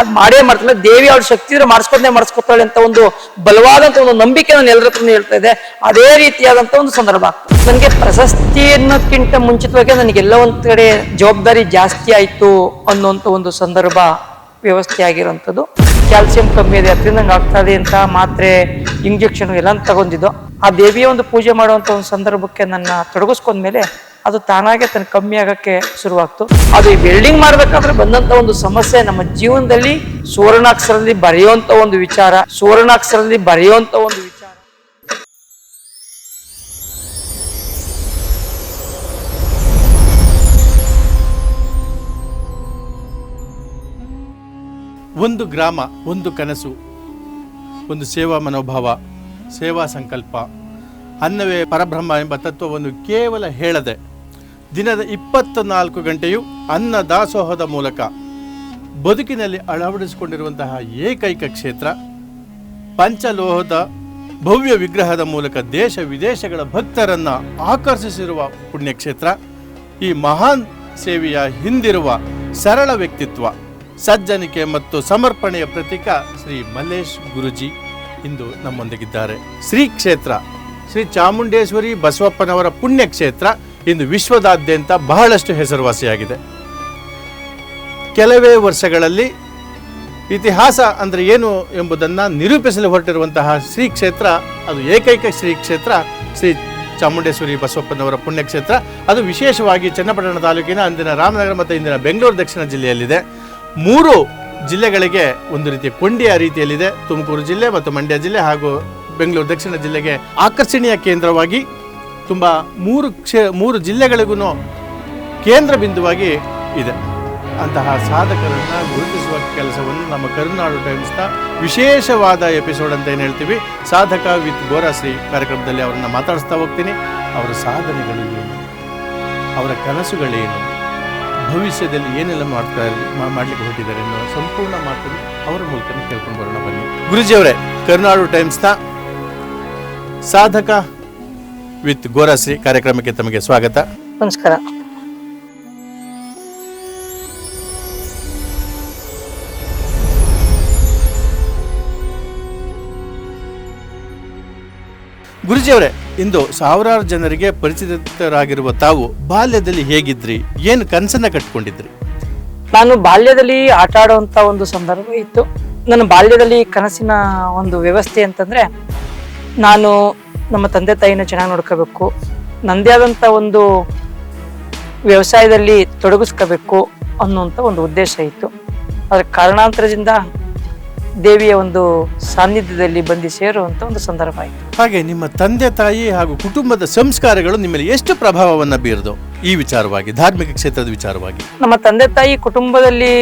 ಅದ್ ಮಾಡೇ ಮಾಡ್ತಾಳೆ. ದೇವಿ ಅವ್ರ ಶಕ್ತಿ ಇದ್ರೆ ಮಾಡಿಸ್ಕೊತಾಳೆ ಅಂತ ಒಂದು ಬಲವಾದಂತ ಒಂದು ನಂಬಿಕೆ ನಾನು ಎಲ್ಲರ ಹತ್ರ ಹೇಳ್ತಾ ಇದ್ದೆ. ಅದೇ ರೀತಿಯಾದಂತ ಒಂದು ಸಂದರ್ಭ. ನನಗೆ ಪ್ರಶಸ್ತಿ ಅನ್ನೋದಕ್ಕಿಂತ ಮುಂಚಿತವಾಗಿ ನನಗೆಲ್ಲ ಒಂದ್ ಕಡೆ ಜವಾಬ್ದಾರಿ ಜಾಸ್ತಿ ಆಯ್ತು ಅನ್ನೋಂಥ ಒಂದು ಸಂದರ್ಭ ವ್ಯವಸ್ಥೆ ಆಗಿರೋಂಥದ್ದು. ಕ್ಯಾಲ್ಸಿಯಂ ಕಮ್ಮಿ ಇದೆ, ಅದರಿಂದ ನಂಗೆ ಆಗ್ತಾ ಇದೆ ಅಂತ ಮಾತ್ರೆ ಇಂಜೆಕ್ಷನ್ ಎಲ್ಲ ತಗೊಂಡಿದ್ದು. ಆ ದೇವಿಯ ಒಂದು ಪೂಜೆ ಮಾಡುವಂತ ಒಂದು ಸಂದರ್ಭಕ್ಕೆ ನನ್ನ ತೊಡಗಿಸ್ಕೊಂಡ್ಮೇಲೆ ಅದು ತಾನಾಗೆ ತನ್ನ ಕಮ್ಮಿ ಆಗಕ್ಕೆ ಶುರುವಾಗ್ತು. ಅದು ಈ ವೆಲ್ಡಿಂಗ್ ಮಾಡ್ಬೇಕಾದ್ರೆ ಬಂದಂತ ಒಂದು ಸಮಸ್ಯೆ ನಮ್ಮ ಜೀವನದಲ್ಲಿ ಸುವರ್ಣಾಕ್ಷರದಲ್ಲಿ ಬರೆಯುವಂತ ಒಂದು ವಿಚಾರ. ಒಂದು ಗ್ರಾಮ, ಒಂದು ಕನಸು, ಒಂದು ಸೇವಾ ಮನೋಭಾವ, ಸೇವಾ ಸಂಕಲ್ಪ, ಅನ್ನವೇ ಪರಬ್ರಹ್ಮ ಎಂಬ ತತ್ವವನ್ನು ಕೇವಲ ಹೇಳದೆ ದಿನದ 24 ಗಂಟೆಯು ಅನ್ನ ದಾಸೋಹದ ಮೂಲಕ ಬದುಕಿನಲ್ಲಿ ಅಳವಡಿಸಿಕೊಂಡಿರುವಂತಹ ಏಕೈಕ ಕ್ಷೇತ್ರ, ಪಂಚಲೋಹದ ಭವ್ಯ ವಿಗ್ರಹದ ಮೂಲಕ ದೇಶ ವಿದೇಶಗಳ ಭಕ್ತರನ್ನು ಆಕರ್ಷಿಸಿರುವ ಪುಣ್ಯಕ್ಷೇತ್ರ. ಈ ಮಹಾನ್ ಸೇವೆಯ ಹಿಂದಿರುವ ಸರಳ ವ್ಯಕ್ತಿತ್ವ, ಸಜ್ಜನಿಕೆ ಮತ್ತು ಸಮರ್ಪಣೆಯ ಪ್ರತೀಕ ಶ್ರೀ ಮಲ್ಲೇಶ್ ಗುರುಜಿ ಇಂದು ನಮ್ಮೊಂದಿಗಿದ್ದಾರೆ. ಶ್ರೀ ಕ್ಷೇತ್ರ ಶ್ರೀ ಚಾಮುಂಡೇಶ್ವರಿ ಬಸವಪ್ಪನವರ ಪುಣ್ಯಕ್ಷೇತ್ರ ಇಂದು ವಿಶ್ವದಾದ್ಯಂತ ಬಹಳಷ್ಟು ಹೆಸರುವಾಸಿಯಾಗಿದೆ. ಕೆಲವೇ ವರ್ಷಗಳಲ್ಲಿ ಇತಿಹಾಸ ಅಂದರೆ ಏನು ಎಂಬುದನ್ನು ನಿರೂಪಿಸಲು ಹೊರಟಿರುವಂತಹ ಶ್ರೀ ಕ್ಷೇತ್ರ, ಅದು ಏಕೈಕ ಶ್ರೀ ಕ್ಷೇತ್ರ ಶ್ರೀ ಚಾಮುಂಡೇಶ್ವರಿ ಬಸವಪ್ಪನವರ ಪುಣ್ಯಕ್ಷೇತ್ರ. ಅದು ವಿಶೇಷವಾಗಿ ಚನ್ನಪಟ್ಟಣ ತಾಲೂಕಿನ ಅಂದಿನ ರಾಮನಗರ ಮತ್ತು ಇಂದಿನ ಬೆಂಗಳೂರು ದಕ್ಷಿಣ ಜಿಲ್ಲೆಯಲ್ಲಿದೆ. 3 ಜಿಲ್ಲೆಗಳಿಗೆ ಒಂದು ರೀತಿಯ ಕೊಂಡಿಯ ರೀತಿಯಲ್ಲಿದೆ. ತುಮಕೂರು ಜಿಲ್ಲೆ ಮತ್ತು ಮಂಡ್ಯ ಜಿಲ್ಲೆ ಹಾಗೂ ಬೆಂಗಳೂರು ದಕ್ಷಿಣ ಜಿಲ್ಲೆಗೆ ಆಕರ್ಷಣೀಯ ಕೇಂದ್ರವಾಗಿ ತುಂಬ 3 ಜಿಲ್ಲೆಗಳಿಗೂ ಕೇಂದ್ರ ಬಿಂದುವಾಗಿ ಇದೆ. ಅಂತಹ ಸಾಧಕರನ್ನು ಗುರುತಿಸುವ ಕೆಲಸವನ್ನು ನಮ್ಮ ಕರುನಾಡು ಟೈಮ್ಸ್ನ ವಿಶೇಷವಾದ ಎಪಿಸೋಡ್ ಅಂತ ಏನು ಹೇಳ್ತೀವಿ, ಸಾಧಕ ವಿತ್ ಗೋರಾಶ್ರೀ ಕಾರ್ಯಕ್ರಮದಲ್ಲಿ ಅವರನ್ನು ಮಾತಾಡಿಸ್ತಾ ಹೋಗ್ತೀನಿ. ಅವರ ಸಾಧನೆಗಳು ಏನು, ಅವರ ಕನಸುಗಳೇನು, ಭವಿಷ್ಯದಲ್ಲಿ ಏನೆಲ್ಲ ಮಾಡಲಿಕ್ಕೆ ಹೊರಟಿದ್ದಾರೆ ಅನ್ನೋ ಸಂಪೂರ್ಣ ಮಾತನ್ನು ಅವರ ಮೂಲಕ ಕೇಳ್ಕೊಂಡು ಬರೋಣ ಬನ್ನಿ. ಗುರುಜಿಯವರೇ, ಕರುನಾಡು ಟೈಮ್ಸ್ನ ಸಾಧಕ ವಿತ್ ಗೋರಾಶ್ರೀ ಕಾರ್ಯಕ್ರಮಕ್ಕೆ ತಮಗೆ ಸ್ವಾಗತ. ನಮಸ್ಕಾರ. ಗುರುಜಿಯವರೇ, ಇಂದು ಸಾವಿರಾರು ಜನರಿಗೆ ಪರಿಚಿತರಾಗಿರುವ ತಾವು ಬಾಲ್ಯದಲ್ಲಿ ಹೇಗಿದ್ರಿ, ಏನು ಕನಸನ್ನ ಕಟ್ಕೊಂಡಿದ್ರಿ? ನಾನು ಬಾಲ್ಯದಲ್ಲಿ ಆಟ ಆಡುವಂತ ಒಂದು ಸಂದರ್ಭ ಇತ್ತು. ನನ್ನ ಬಾಲ್ಯದಲ್ಲಿ ಕನಸಿನ ಒಂದು ವ್ಯವಸ್ಥೆ ಅಂತಂದ್ರೆ, ನಾನು ನಮ್ಮ ತಂದೆ ತಾಯಿನ ಚೆನ್ನಾಗಿ ನೋಡ್ಕೋಬೇಕು, ನಂದೇ ಆದಂತ ಒಂದು ವ್ಯವಸಾಯದಲ್ಲಿ ತೊಡಗಿಸ್ಕೋಬೇಕು ಅನ್ನುವಂಥ ಒಂದು ಉದ್ದೇಶ ಇತ್ತು. ಅದರ ಕಾರಣಾಂತರದಿಂದ ದೇವಿಯ ಒಂದು ಸಾನ್ನಿಧ್ಯದಲ್ಲಿ ಬಂದು ಸೇರುವಂತ ಒಂದು ಸಂದರ್ಭ ಆಯಿತು. ಹಾಗೆ ನಿಮ್ಮ ತಂದೆ ತಾಯಿ ಹಾಗೂ ಕುಟುಂಬದ ಸಂಸ್ಕಾರಗಳು ನಿಮ್ಮಲ್ಲಿ ಎಷ್ಟು ಪ್ರಭಾವವನ್ನು ಬೀರಿದೋ ಈ ವಿಚಾರವಾಗಿ, ಧಾರ್ಮಿಕ ಕ್ಷೇತ್ರದ ವಿಚಾರವಾಗಿ? ನಮ್ಮ ತಂದೆ ತಾಯಿ ಕುಟುಂಬದಲ್ಲಿ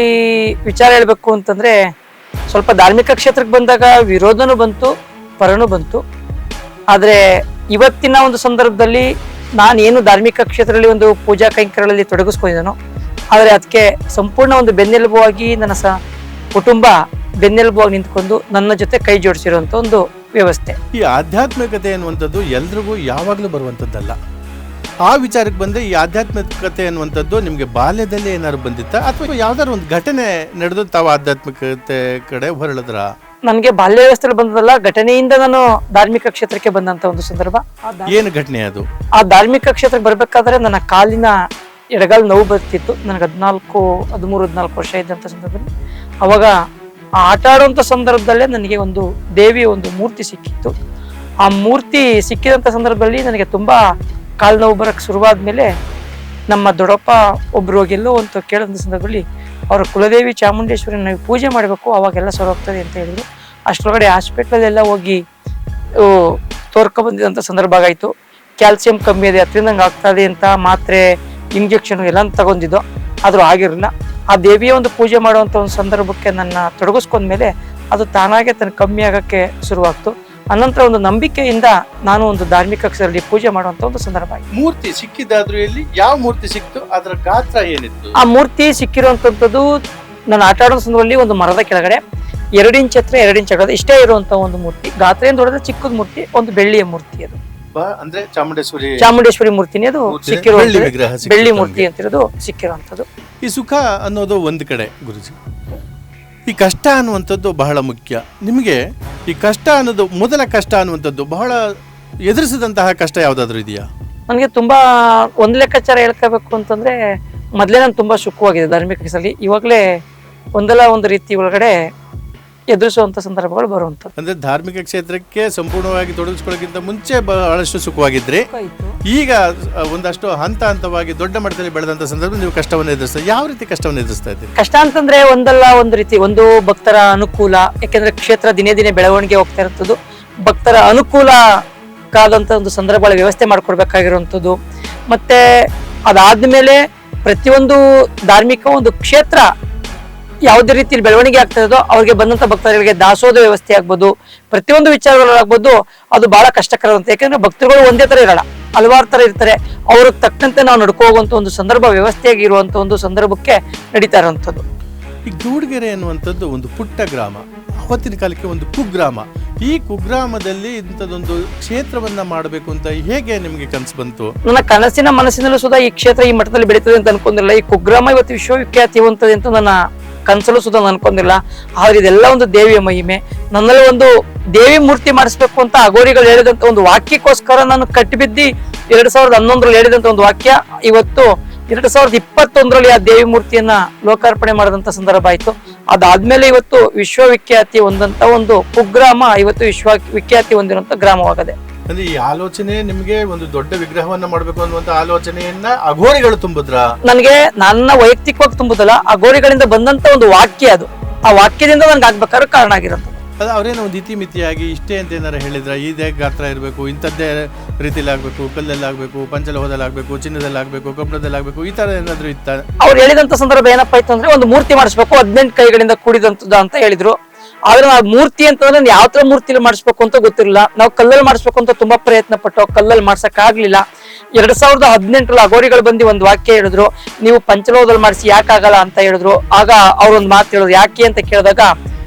ವಿಚಾರ ಹೇಳ್ಬೇಕು ಅಂತಂದ್ರೆ, ಸ್ವಲ್ಪ ಧಾರ್ಮಿಕ ಕ್ಷೇತ್ರಕ್ಕೆ ಬಂದಾಗ ವಿರೋಧನೂ ಬಂತು, ಪರನೂ ಬಂತು. ಆದ್ರೆ ಇವತ್ತಿನ ಒಂದು ಸಂದರ್ಭದಲ್ಲಿ ನಾನೇನು ಧಾರ್ಮಿಕ ಕ್ಷೇತ್ರದಲ್ಲಿ ಒಂದು ಪೂಜಾ ಕೈಂಕರ್ಯಗಳಲ್ಲಿ ತೊಡಗಿಸ್ಕೊಂಡಿದ್ದಾನೋ, ಆದರೆ ಅದಕ್ಕೆ ಸಂಪೂರ್ಣ ಒಂದು ಬೆನ್ನೆಲುಬಾಗಿ ನನ್ನ ಕುಟುಂಬ ಬೆನ್ನೆಲುಬಾಗಿ ನಿಂತ್ಕೊಂಡು ನನ್ನ ಜೊತೆ ಕೈ ಜೋಡಿಸಿರುವಂತ ಒಂದು ವ್ಯವಸ್ಥೆ. ಈ ಆಧ್ಯಾತ್ಮಿಕತೆ ಅನ್ನುವಂಥದ್ದು ಎಲ್ರಿಗೂ ಯಾವಾಗಲೂ ಬರುವಂಥದ್ದಲ್ಲ. ಆ ವಿಚಾರಕ್ಕೆ ಬಂದ್ರೆ, ಈ ಆಧ್ಯಾತ್ಮಿಕತೆ ಅನ್ನುವಂಥದ್ದು ನಿಮಗೆ ಬಾಲ್ಯದಲ್ಲಿ ಏನಾದ್ರು ಬಂದಿತ್ತಾ, ಅಥವಾ ಯಾವ್ದಾದ್ರು ಒಂದು ಘಟನೆ ನಡೆದು ತಾವು ಆಧ್ಯಾತ್ಮಿಕತೆ ಕಡೆ ಹೊರಳಿದ್ರ? ನನಗೆ ಬಾಲ್ಯ ವ್ಯವಸ್ಥೆಯಲ್ಲಿ ಬಂದದಲ್ಲ, ಘಟನೆಯಿಂದ ನಾನು ಧಾರ್ಮಿಕ ಕ್ಷೇತ್ರಕ್ಕೆ ಬಂದಂತ ಒಂದು ಸಂದರ್ಭ. ಏನು ಘಟನೆ ಅದು? ಆ ಧಾರ್ಮಿಕ ಕ್ಷೇತ್ರಕ್ಕೆ ಬರ್ಬೇಕಾದ್ರೆ ನನ್ನ ಕಾಲಿನ ಎಡಗಾಲು ನೋವು ಬರ್ತಿತ್ತು. ನನಗೆ 13-14 ವರ್ಷ ಇದ್ದಂಥ ಸಂದರ್ಭದಲ್ಲಿ, ಅವಾಗ ಆ ಆಟ ಆಡುವಂಥ ಸಂದರ್ಭದಲ್ಲೇ ನನಗೆ ಒಂದು ದೇವಿಯ ಒಂದು ಮೂರ್ತಿ ಸಿಕ್ಕಿತ್ತು. ಆ ಮೂರ್ತಿ ಸಿಕ್ಕಿದಂಥ ಸಂದರ್ಭದಲ್ಲಿ ನನಗೆ ತುಂಬಾ ಕಾಲು ನೋವು ಬರಕ್ಕೆ ಶುರುವಾದ ಮೇಲೆ ನಮ್ಮ ದೊಡ್ಡಪ್ಪ ಒಬ್ರು ಹೋಗೆಲ್ಲೋ ಅಂತ ಕೇಳಿದ ಸಂದರ್ಭದಲ್ಲಿ ಅವರ ಕುಲದೇವಿ ಚಾಮುಂಡೇಶ್ವರಿ ನಾವು ಪೂಜೆ ಮಾಡಬೇಕು, ಅವಾಗೆಲ್ಲ ಸರಿ ಹೋಗ್ತದೆ ಅಂತ ಹೇಳಿದ್ರು. ಅಷ್ಟರೊಳಗಡೆ ಹಾಸ್ಪಿಟ್ಲಲ್ಲೆಲ್ಲ ಹೋಗಿ ತೋರ್ಕೊಂಡ್ಬಂದಿದಂಥ ಸಂದರ್ಭ ಆಗಾಯ್ತು. ಕ್ಯಾಲ್ಸಿಯಂ ಕಮ್ಮಿ ಇದೆ, ಅದರಿಂದ ನಂಗೆ ಆಗ್ತಾ ಇದೆ ಅಂತ ಮಾತ್ರೆ ಇಂಜೆಕ್ಷನ್ ಎಲ್ಲ ತಗೊಂಡಿದ್ದು, ಆದ್ರೂ ಆಗಿರಲಿಲ್ಲ. ಆ ದೇವಿಯ ಒಂದು ಪೂಜೆ ಮಾಡುವಂತ ಒಂದು ಸಂದರ್ಭಕ್ಕೆ ನನ್ನ ತೊಡಗಿಸ್ಕೊಂಡ್ಮೇಲೆ ಅದು ತಾನಾಗೆ ತನ್ನ ಕಮ್ಮಿ ಆಗಕ್ಕೆ ಶುರುವಾಗ್ತು. ಅನಂತರ ಒಂದು ನಂಬಿಕೆಯಿಂದ ನಾನು ಒಂದು ಧಾರ್ಮಿಕ ಕ್ಷೇತ್ರದಲ್ಲಿ ಪೂಜೆ ಮಾಡುವಂತ ಒಂದು ಸಂದರ್ಭ ಆಯ್ತು. ಮೂರ್ತಿ ಸಿಕ್ಕಿದಾದ್ರೂ ಎಲ್ಲಿ, ಯಾವ ಮೂರ್ತಿ ಸಿಕ್ತು, ಅದರ ಗಾತ್ರ ಏನಿತ್ತು? ಆ ಮೂರ್ತಿ ಸಿಕ್ಕಿರುವಂತದ್ದು ನಾನು ಆಟ ಆಡೋ ಸಂದರ್ಭದಲ್ಲಿ ಒಂದು ಮರದ ಕೆಳಗಡೆ 2 ಇಂಚ್ ಎತ್ತರ 2 ಇಂಚ್ ಅಗಲ ಇಷ್ಟೇ ಇರುವಂತ ಒಂದು ಮೂರ್ತಿ. ಗಾತ್ರ ಏನು ದೊಡ್ಡದ, ಚಿಕ್ಕದ ಮೂರ್ತಿ, ಒಂದು ಬೆಳ್ಳಿಯ ಮೂರ್ತಿ. ಅದು ಅಂದ್ರೆ ಚಾಮುಂಡೇಶ್ವರಿ ಮೂರ್ತಿನೇ ಅದು ಸಿಕ್ಕಿರೋ ಬೆಳ್ಳಿ ಮೂರ್ತಿ ಅಂತಿರೋದು ಸಿಕ್ಕಿರುವಂತದ್ದು. ಈ ಸುಖ ಅನ್ನೋದು ಒಂದು ಕಡೆ ಗುರುಜಿ, ಈ ಕಷ್ಟ ಅನ್ನುವಂಥದ್ದು ಬಹಳ ಮುಖ್ಯ. ನಿಮಗೆ ಈ ಕಷ್ಟ ಅನ್ನೋದು ಮೊದಲ ಕಷ್ಟ ಅನ್ನುವಂಥದ್ದು ಬಹಳ ಎದುರಿಸಿದಂತಹ ಕಷ್ಟ ಯಾವುದಾದ್ರೂ ಇದೆಯಾ? ನನಗೆ ತುಂಬಾ ಒಂದು ಲೆಕ್ಕಾಚಾರ ಹೇಳ್ಕೋಬೇಕು ಅಂತಂದ್ರೆ ಮೊದಲೇ ನಾನು ತುಂಬಾ ಸುಖವಾಗಿದೆ ಧಾರ್ಮಿಕ ಕೆಲಸದಲ್ಲಿ. ಇವಾಗಲೇ ಒಂದಲ್ಲ ಒಂದು ರೀತಿ ಒಳಗಡೆ ಎದುರಿಸುವಂತ ಸಂದರ್ಭಗಳು ಬರುವಂಥದ್ದು. ಅಂದ್ರೆ ಧಾರ್ಮಿಕ ಕ್ಷೇತ್ರಕ್ಕೆ ಸಂಪೂರ್ಣವಾಗಿ ತೊಡಗಿಸ್ಕೊಳ್ಳೋಕ್ಕಿಂತ ಮುಂಚೆ ಬಹಳಷ್ಟು ಸುಖವಾಗಿದ್ರಿ. ಈಗ ಒಂದಷ್ಟು ಹಂತ ಹಂತವಾಗಿ ದೊಡ್ಡ ಮಟ್ಟದಲ್ಲಿ ಬೆಳೆದಂತ ಸಂದರ್ಭ ನೀವು ಕಷ್ಟವನ್ನು ಎದುರಿಸ್ತಾ, ಯಾವ ರೀತಿ ಕಷ್ಟವನ್ನು ಎದುರಿಸ್ತಾ ಇದ್ದೀರಿ? ಕಷ್ಟ ಅಂತಂದ್ರೆ ಒಂದಲ್ಲ ಒಂದು ರೀತಿ, ಒಂದು ಭಕ್ತರ ಅನುಕೂಲ, ಯಾಕೆಂದ್ರೆ ಕ್ಷೇತ್ರ ದಿನೇ ದಿನೇ ಬೆಳವಣಿಗೆ ಹೋಗ್ತಾ ಇರುತ್ತದ್ದು. ಭಕ್ತರ ಅನುಕೂಲಕ್ಕಾದಂತ ಒಂದು ಸಂದರ್ಭಗಳ ವ್ಯವಸ್ಥೆ ಮಾಡ್ಕೊಡ್ಬೇಕಾಗಿರುವಂಥದ್ದು. ಮತ್ತೆ ಅದಾದ್ಮೇಲೆ ಪ್ರತಿಯೊಂದು ಧಾರ್ಮಿಕ ಒಂದು ಕ್ಷೇತ್ರ ಯಾವುದೇ ರೀತಿಯಲ್ಲಿ ಬೆಳವಣಿಗೆ ಆಗ್ತಾ ಇರೋದೋ ಅವ್ರಿಗೆ ಬಂದಂತ ಭಕ್ತರಿಗೆ ದಾಸೋಹ ವ್ಯವಸ್ಥೆ ಆಗ್ಬೋದು, ಪ್ರತಿಯೊಂದು ವಿಚಾರಗಳಾಗ್ಬೋದು, ಅದು ಬಹಳ ಕಷ್ಟಕರ ಅಂತ. ಯಾಕಂದ್ರೆ ಭಕ್ತರುಗಳು ಒಂದೇ ತರ ಇರಲ್ಲ, ಹಲವಾರು ತರ ಇರ್ತಾರೆ. ಅವ್ರಿಗೆ ತಕ್ಕಂತೆ ನಾವು ನಡ್ಕೋ ಹೋಗುವಂತ ಒಂದು ಸಂದರ್ಭ ವ್ಯವಸ್ಥೆಯಾಗಿ ಇರುವಂತ ಒಂದು ಸಂದರ್ಭಕ್ಕೆ ನಡೀತಾ ಇರುವಂತದ್ದು. ಈ ಗೂಡ್ಗೆರೆ ಅನ್ನುವಂಥದ್ದು ಒಂದು ಪುಟ್ಟ ಗ್ರಾಮ, ಅವತ್ತಿನ ಕಾಲಕ್ಕೆ ಒಂದು ಕುಗ್ರಾಮ. ಈ ಕುಗ್ರಾಮದಲ್ಲಿ ಇಂಥದ್ದೊಂದು ಕ್ಷೇತ್ರವನ್ನ ಮಾಡಬೇಕು ಅಂತ ಹೇಗೆ ನಿಮಗೆ ಕನಸು ಬಂತು? ನನ್ನ ಕನಸಿನ ಮನಸ್ಸಿನಲ್ಲೂ ಸುಧಾ ಈ ಕ್ಷೇತ್ರ ಈ ಮಟ್ಟದಲ್ಲಿ ಬೆಳೀತದೆ ಅಂತ ಅನ್ಕೊಂಡಿಲ್ಲ. ಈ ಕುಗ್ರಾಮ ಇವತ್ತು ವಿಶ್ವವಿಖ್ಯಾತಿ ಹೊಂದದೆ ಅಂತ ನನ್ನ ಕನಸಲು ಸುಧಾ ಅನ್ಕೊಂಡಿಲ್ಲ. ಆದ್ರೆ ಇದೆಲ್ಲ ಒಂದು ದೇವಿಯ ಮಹಿಮೆ. ನನ್ನಲ್ಲಿ ಒಂದು ದೇವಿ ಮೂರ್ತಿ ಮಾಡಿಸ್ಬೇಕು ಅಂತ ಅಗೋರಿಗಳು ಹೇಳಿದಂತ ಒಂದು ವಾಕ್ಯಕ್ಕೋಸ್ಕರ ನಾನು ಕಟ್ಟಿಬಿದ್ದಿ 2011ರಲ್ಲಿ ಹೇಳಿದಂತ ಒಂದು ವಾಕ್ಯ ಇವತ್ತು 2021ರಲ್ಲಿ ಆ ದೇವಿ ಮೂರ್ತಿಯನ್ನ ಲೋಕಾರ್ಪಣೆ ಮಾಡಿದಂತ ಸಂದರ್ಭ ಆಯ್ತು. ಅದಾದ್ಮೇಲೆ ಇವತ್ತು ವಿಶ್ವವಿಖ್ಯಾತಿ ಹೊಂದಂತ ಒಂದು ಕುಗ್ರಾಮ ಇವತ್ತು ವಿಶ್ವವಿಖ್ಯಾತಿ ಹೊಂದಿರುವಂತ ಗ್ರಾಮವಾಗದೆ. ಅಂದ್ರೆ ಈ ಆಲೋಚನೆ ನಿಮ್ಗೆ ಒಂದು ದೊಡ್ಡ ವಿಗ್ರಹವನ್ನ ಮಾಡ್ಬೇಕು ಅನ್ನುವಂತ ಆಲೋಚನೆಯನ್ನ ಅಘೋರಿಗಳು ತುಂಬಿದ್ರ? ನನಗೆ ನನ್ನ ವೈಯಕ್ತಿಕವಾಗಿ ತುಂಬುದಲ್ಲ, ಅಘೋರಿಗಳಿಂದ ಬಂದಂತ ಒಂದು ವಾಕ್ಯ ಅದು. ಆ ವಾಕ್ಯದಿಂದ ನನ್ಗೆ ಆಗ್ಬೇಕಾದ್ರೆ ಕಾರಣ ಆಗಿರೋದು. ಅದು ಅವರೇನೋ ಒಂದು ಇತಿಮಿತಿಯಾಗಿ ಇಷ್ಟೇ ಅಂತ ಏನಾರ ಹೇಳಿದ್ರ? ಇದೇ ಗಾತ್ರ ಇರಬೇಕು, ಇಂಥದ್ದೇ ರೀತಿಯಲ್ಲಿ ಆಗ್ಬೇಕು, ಕಲ್ಲಲ್ಲಿ ಆಗ್ಬೇಕು, ಪಂಚಲೋಹದಲ್ಲಿ ಆಗ್ಬೇಕು, ಚಿನ್ನದಲ್ಲಿ ಆಗ್ಬೇಕು, ಕಬ್ಬಿಣದಲ್ಲಿ ಆಗ್ಬೇಕು, ಈ ತರ ಏನಾದ್ರು ಇತ್ತ? ಅವ್ರು ಹೇಳಿದಂತ ಸಂದರ್ಭ ಏನಪ್ಪಾ ಇತ್ತು ಅಂದ್ರೆ ಒಂದು ಮೂರ್ತಿ ಮಾಡಿಸ್ಬೇಕು, 18 ಕೈಗಳಿಂದ ಕೂಡಿದಂತದ ಅಂತ ಹೇಳಿದ್ರು. ಆದ್ರೆ ನಾವು ಮೂರ್ತಿ ಅಂತಂದ್ರೆ ಯಾವ ತರ ಮೂರ್ತಿಲಿ ಮಾಡಿಸ್ಬೇಕು ಅಂತ ಗೊತ್ತಿರಲಿಲ್ಲ. ನಾವು ಕಲ್ಲಲ್ಲಿ ಮಾಡಿಸ್ಬೇಕು ಅಂತ ತುಂಬಾ ಪ್ರಯತ್ನ ಪಟ್ಟು ಕಲ್ಲಲ್ಲಿ ಮಾಡ್ಸಕ್ ಆಗ್ಲಿಲ್ಲ. 2018ರಲ್ಲಿ ಅಘೋರಿಗಳು ಬಂದು ಒಂದು ವಾಕ್ಯ ಹೇಳಿದ್ರು, ನೀವು ಪಂಚಲೋಹದಲ್ಲಿ ಮಾಡಿಸಿ ಯಾಕಾಗಲ್ಲ ಅಂತ ಹೇಳಿದ್ರು. ಆಗ ಅವ್ರೊಂದು ಮಾತು ಹೇಳಿದ್ರು, ಯಾಕೆ ಅಂತ ಕೇಳಿದಾಗ,